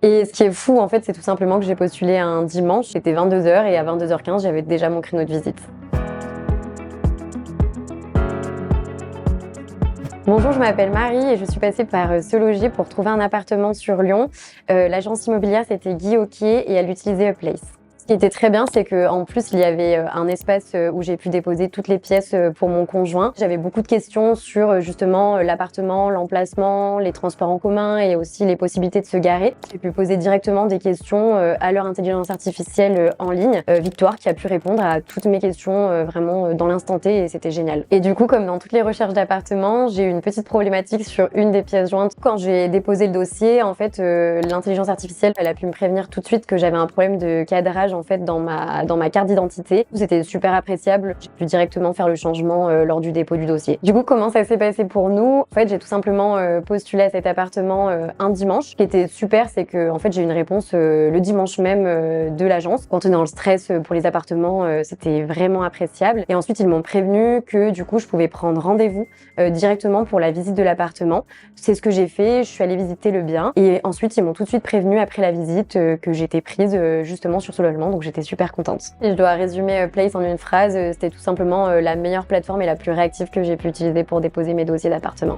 Et ce qui est fou, en fait, c'est tout simplement que j'ai postulé un dimanche, c'était 22h et à 22h15, j'avais déjà mon créneau de visite. Bonjour, je m'appelle Marie et je suis passée par Se Loger pour trouver un appartement sur Lyon. L'agence immobilière, c'était Guy Hoquier et elle utilisait Place. Ce qui était très bien, c'est qu'en plus, il y avait un espace où j'ai pu déposer toutes les pièces pour mon conjoint. J'avais beaucoup de questions sur justement l'appartement, l'emplacement, les transports en commun et aussi les possibilités de se garer. J'ai pu poser directement des questions à leur intelligence artificielle en ligne. Victoire qui a pu répondre à toutes mes questions vraiment dans l'instant T et c'était génial. Et du coup, comme dans toutes les recherches d'appartements, j'ai eu une petite problématique sur une des pièces jointes. Quand j'ai déposé le dossier, en fait, l'intelligence artificielle, elle a pu me prévenir tout de suite que j'avais un problème de cadrage en fait dans ma carte d'identité. C'était super appréciable. J'ai pu directement faire le changement lors du dépôt du dossier. Du coup, comment ça s'est passé pour nous? En fait, j'ai tout simplement postulé à cet appartement un dimanche. Ce qui était super, c'est que en fait, j'ai eu une réponse le dimanche même de l'agence. Quand on est dans le stress pour les appartements, c'était vraiment appréciable. Et ensuite, ils m'ont prévenu que du coup, je pouvais prendre rendez-vous directement pour la visite de l'appartement. C'est ce que j'ai fait. Je suis allée visiter le bien et ensuite, ils m'ont tout de suite prévenu après la visite que j'étais prise justement sur ce logement. Donc j'étais super contente. Si je dois résumer Place en une phrase, c'était tout simplement la meilleure plateforme et la plus réactive que j'ai pu utiliser pour déposer mes dossiers d'appartement.